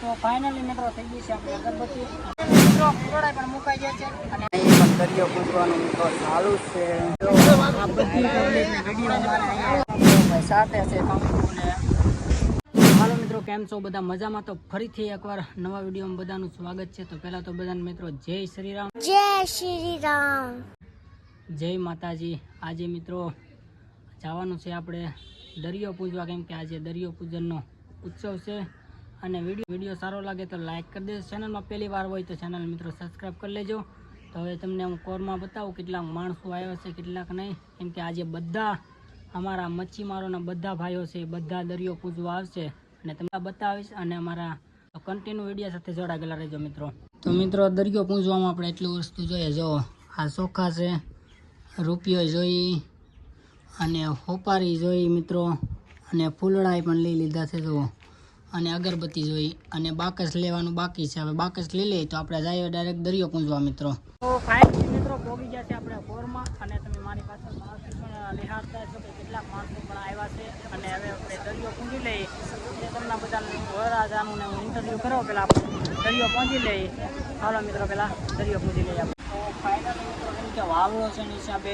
તો ફાઇનલી મિત્રો થઈ ગઈ છે આપણી અગરબત્તી. મિત્રો ફૂલોડા પણ મુકાઈ ગયા છે અને અહીં પણ દરિયો પૂજવાનું મિત્રો ચાલુ છે. આ બધી પબ્લિકને વિડીયો મારે અહીંયા સાથે છે કંકુને. હાલો મિત્રો, કેમ છો બધા? મજામાં? તો ફરીથી એકવાર નવા વિડીયોમાં બધાનું સ્વાગત છે. તો પહેલા તો બધાને મિત્રો જય શ્રી રામ. જય શ્રી રામ. જય માતાજી. આજે મિત્રો જવાનું છે આપણે દરિયો પૂજવા, કેમ કે આજે દરિયો પૂજનનો ઉત્સવ છે. અને વિડીયો સારો લાગે તો લાઈક કરી દેજો. ચેનલમાં પહેલી વાર હોય તો ચેનલ મિત્રો સબસ્ક્રાઈબ કરી લેજો. તો હવે તમને હું કોરમાં બતાવું કેટલાક માણસો આવ્યા છે, કેટલાક નહીં, કેમ કે આજે બધા અમારા મચ્છીમારોના બધા ભાઈઓ છે, બધા દરિયો પૂજવા આવશે અને તમને બતાવીશ. અને અમારા કન્ટિન્યુ વિડીયો સાથે જોડાયેલા રહેજો મિત્રો. તો મિત્રો દરિયો પૂજવામાં આપણે એટલી વસ્તુ જોઈએ. જો આ ચોખા છે, રૂપિયો જોઈ, અને હોપારી જોઈ મિત્રો, અને ફૂલડાઈ પણ લઈ લીધા છે જુઓ, અને અગરબત્તી જોઈ, અને બાકસ લેવાનું બાકી છે. હવે બાકસ લઈ લઈએ તો આપણે જઈએ ડાયરેક્ટ દરિયો પૂંજવા મિત્રો. તો ફાઇનલી મિત્રો પહોંચી ગયા છે આપણે કોરમાં, અને તમે મારી પાસે માણસો પણ નિહાળતા છો કે કેટલાક માણસો પણ આવ્યા છે. અને હવે આપણે દરિયો પૂંજી લઈએ એટલે તમને બધા વરરાજાનું ને હું ઇન્ટરવ્યૂ કરો પહેલાં આપણે દરિયો પહોંચી લઈએ. હાલો મિત્રો પહેલાં દરિયો પૂંજી લઈએ આપણે. તો ફાઇનલી મિત્રો કેમ કે વાવડો છે એની હિસાબે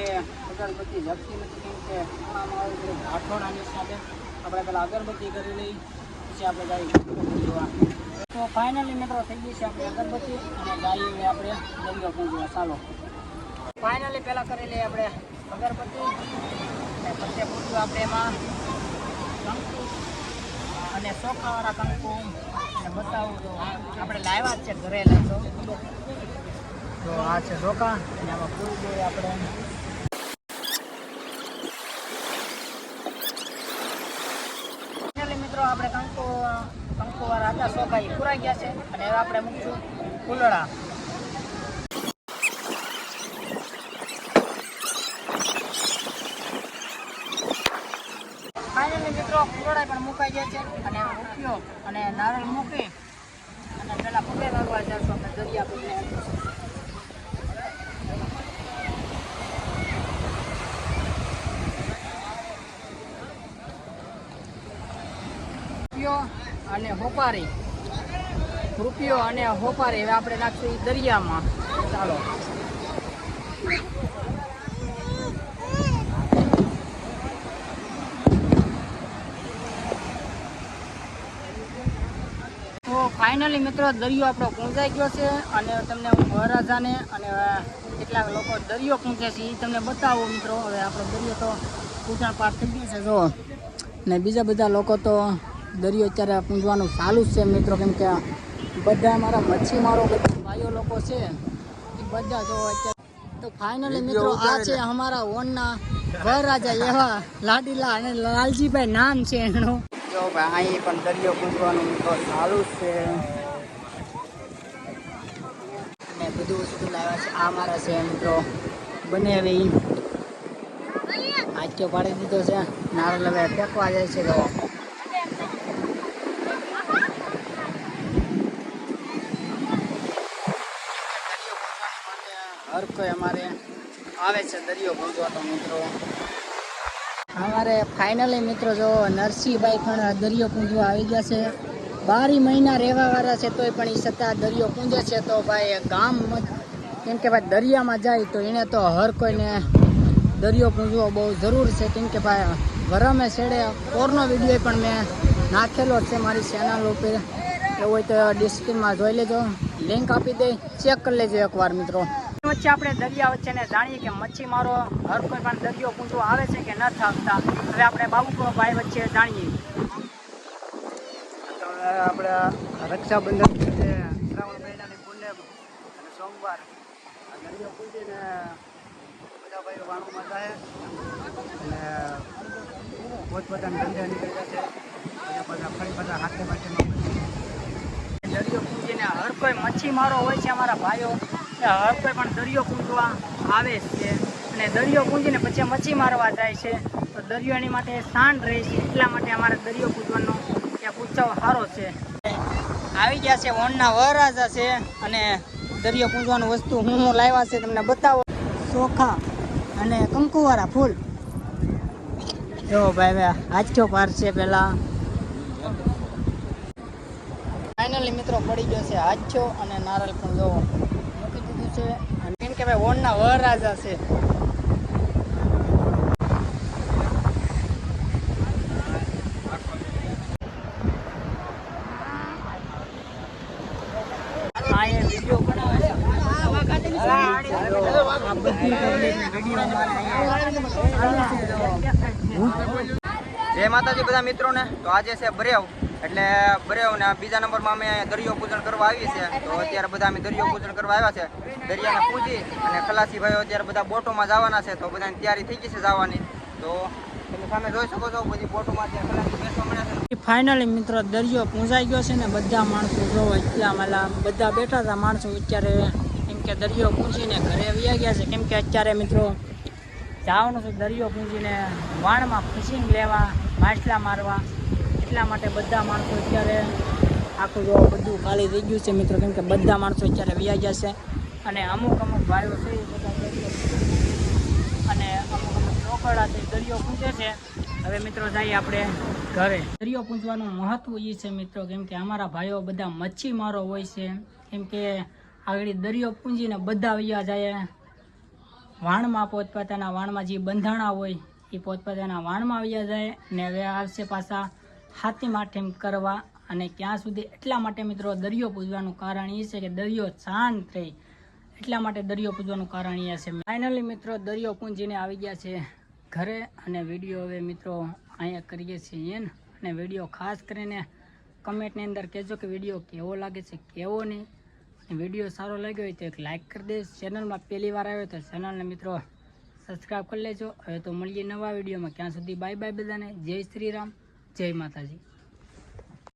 અગરબત્તી ઝપતી નથી, કેમ કે ઉનાળામાં આવે છે આઠોડાની હિસાબે આપણે પહેલાં અગરબત્તી કરી લઈએ, પછી આપણે જઈએ પૂજવા. તો ફાઇનલી મિત્રો થઈ ગઈ છે આપણી અગરબત્તી, અને જઈએ આપણે દરિયો પૂજવા. ચાલો ફાઇનલી પહેલાં કરી લઈએ આપણે અગરબત્તી, અને પછી પૂજવા આપણે એમાં કંકુ અને ચોખાવાળા કંકુ અને બતાવું તો આપણે લાવ્યા જ છે ઘરે લઈશું. તો આ છે ચોખા, અને આમાં પૂરી દઈએ આપણે. મિત્રો આપણે કંકુવાળા હતા ચોખા એ પૂરાઈ ગયા છે, અને હવે આપણે મૂકશું ફૂલડા. ફાઇનલી મિત્રો ફૂલડા પણ મુકાઈ ગયા છે, અને રૂપિયો અને નારળ મૂકી અને પેલા પગે લાગવા જશું આપણે દરિયા પૂજને. અને હોપારી, રૂપિયો અને હોપારી હવે આપણે નાખશું દરિયામાં. ચાલો તો ફાઇનલી મિત્રો દરિયો આપણો પૂંજાઈ ગયો છે, અને તમને હું વરરાજાને અને કેટલાક લોકો દરિયો પૂંજે છે એ તમને બતાવું મિત્રો. હવે આપણો દરિયો તો પૂજણ પાઠ થઈ ગયો છે જો, ને બીજા બધા લોકો તો દરિયો અત્યારે પૂંજવાનું ચાલુ જ છે મિત્રો, કેમ કે બધા અમારા મચ્છીમારો બધા ભાઈઓ લોકો છે એ બધા જો અત્યારે. તો ફાઇનલી મિત્રો આ છે અમારા ઓનના વરરાજા એવા લાડીલા, અને લાલજીભાઈ નામ છે એનું. જો ભાઈ અહીં પણ દરિયો પૂંજવાનું મિત્રો ચાલુ જ છે, અને બધું વસ્તુ લાવ્યા છે. આ મારા છે મિત્રો બને હવે આંચો પાડી દીધો છે, નારળ હવે ફેંકવા જાય છે. જો હર કોઈ અમારે આવે છે દરિયો પૂજવા. તો મિત્રો અમારે ફાઇનલી મિત્રો જો નરસિંહભાઈ પણ દરિયો પૂંજવા આવી ગયા છે. 12 મહિના રહેવા વાળા છે તોય પણ એ છતાં દરિયો પૂંજે છે. તો ભાઈ ગામ, કેમ કે ભાઈ દરિયામાં જાય તો એને તો હર કોઈને દરિયો પૂંજવો બહુ જરૂર છે, કેમ કે ભાઈ વરમે છેડે કોરનો વિડીયો પણ મેં નાખેલો છે મારી ચેનલ ઉપર. એવું હોય તો ડિસ્ક્રિપ્શનમાં જોઈ લેજો, લિંક આપી દે, ચેક કરી લેજો એકવાર મિત્રો. વચ્ચે આપણે દરિયા વચ્ચે ને જાણીએ કે મચ્છીમારો હર કોઈ પણ દરિયો પૂંજવા આવે છે કે નથી આવતા. હવે આપણે બાબુભાઈ વચ્ચે જાણીએ. તો આપણે રક્ષાબંધન છે, શ્રાવણ મહિનાની પૂનમ અને સોમવાર દરિયો પૂજીને બધા ભાઈઓ વાણુમાં જાય, અને પોતપોતાના ધંધે નીકળ્યા છે, અને બધા ફરી બધા હાથે પાછળમાં દરિયો પૂજીને હર કોઈ મચ્છીમારો હોય છે અમારા ભાઈઓ, હર કોઈ પણ દરિયો પૂંજવા આવે છે, અને દરિયો પૂંજીને પછી મચ્છી મારવા જાય છે. તો દરિયો એની માટે શાંત રહે છે, એટલા માટે અમારે દરિયો પૂજવાનો એક ઉત્સવ સારો છે. આવી ગયા છે ઓનના વરરાજા છે, અને દરિયો પૂજવાનું વસ્તુ હું લાવ્યા છે તમને બતાવો. ચોખા અને કંકુવાળા ફૂલ જો ભાઈ આજો પાર છે. પેલા ફાઇનલી મિત્રો પડી ગયો છે હાથો અને નારળ પણ જો મૂકી દીધું છે અને કેમ કે ભાઈ ઓનના વરરાજા છે. આ એ વિડીયો બનાવે છે. આ બધી વિડીયો જય માતાજી બધા મિત્રોને. તો આજે છે બરેવ, એટલે બરેવ ને બીજા નંબરમાં અમે દરિયો પૂજન કરવા આવી છે. તો અત્યારે બધા અમે દરિયો પૂજન કરવા આવ્યા છે. દરિયાને પૂજી અને ખલાસી ભાઈઓ અત્યારે બધા બોટોમાં જવાના છે. તો બધાની તૈયારી થઈ ગઈ છે જવાની. તો તમે સામે જોઈ શકો છો બધી બોટોમાં ખલાસી બેસવા મળ્યા છે. ફાઇનલી મિત્રો દરિયો પૂંજાઈ ગયો છે ને બધા માણસો જો એટલા માલા બધા બેઠા હતા માણસો અત્યારે કેમ કે દરિયો પૂંજીને ઘરે વ્યા ગયા છે. કેમ કે અત્યારે મિત્રો જવાનું છે દરિયો પૂંજીને વાણમાં ફિશિંગ લેવા, માછલા મારવા. એટલા માટે બધા માણસો અત્યારે આખું જો બધું ખાલી થઈ ગયું છે મિત્રો. કેમ કે બધા માણસો અત્યારે વ્યા ગયા છે અને અમુક ભાઈઓ છે એ બધા અને અમુક રોકડા છે દરિયો પૂંજે છે. હવે મિત્રો જઈએ આપણે ઘરે. દરિયો પૂંજવાનું મહત્વ એ છે મિત્રો કેમ કે અમારા ભાઈઓ બધા મચ્છીમારો હોય છે. કેમ કે આગળ દરિયો પૂંજીને બધા વૈયા જાય વાણમાં, પોતપોતાના વાણમાં જે બંધાણા હોય એ પોતપોતાના વાણમાં વૈયા જાય ને હવે આવશે પાછા હાથી માઠેમ કરવા. અને ક્યાં સુધી એટલા માટે મિત્રો દરિયો પૂજવાનું કારણ એ છે કે દરિયો શાંત રહે. એટલા માટે દરિયો પૂજવાનું કારણ એ છે. ફાઇનલી મિત્રો દરિયો પૂંજીને આવી ગયા છે ઘરે અને વિડીયો હવે મિત્રો અહીંયા કરીએ છીએ ને. અને વિડીયો ખાસ કરીને કમેન્ટની અંદર કહેજો કે વિડીયો કેવો લાગે છે કેવો નહીં. વિડીયો સારો લાગ્યો હોય તો એક લાઇક કરી દેજો. ચેનલમાં પહેલી વાર આવ્યો તો ચેનલને મિત્રો સબસ્ક્રાઈબ કરી લેજો. હવે તો મળીએ નવા વિડીયોમાં. ક્યાં સુધી બાય બાય બધાને. જય શ્રી રામ, જય માતાજી.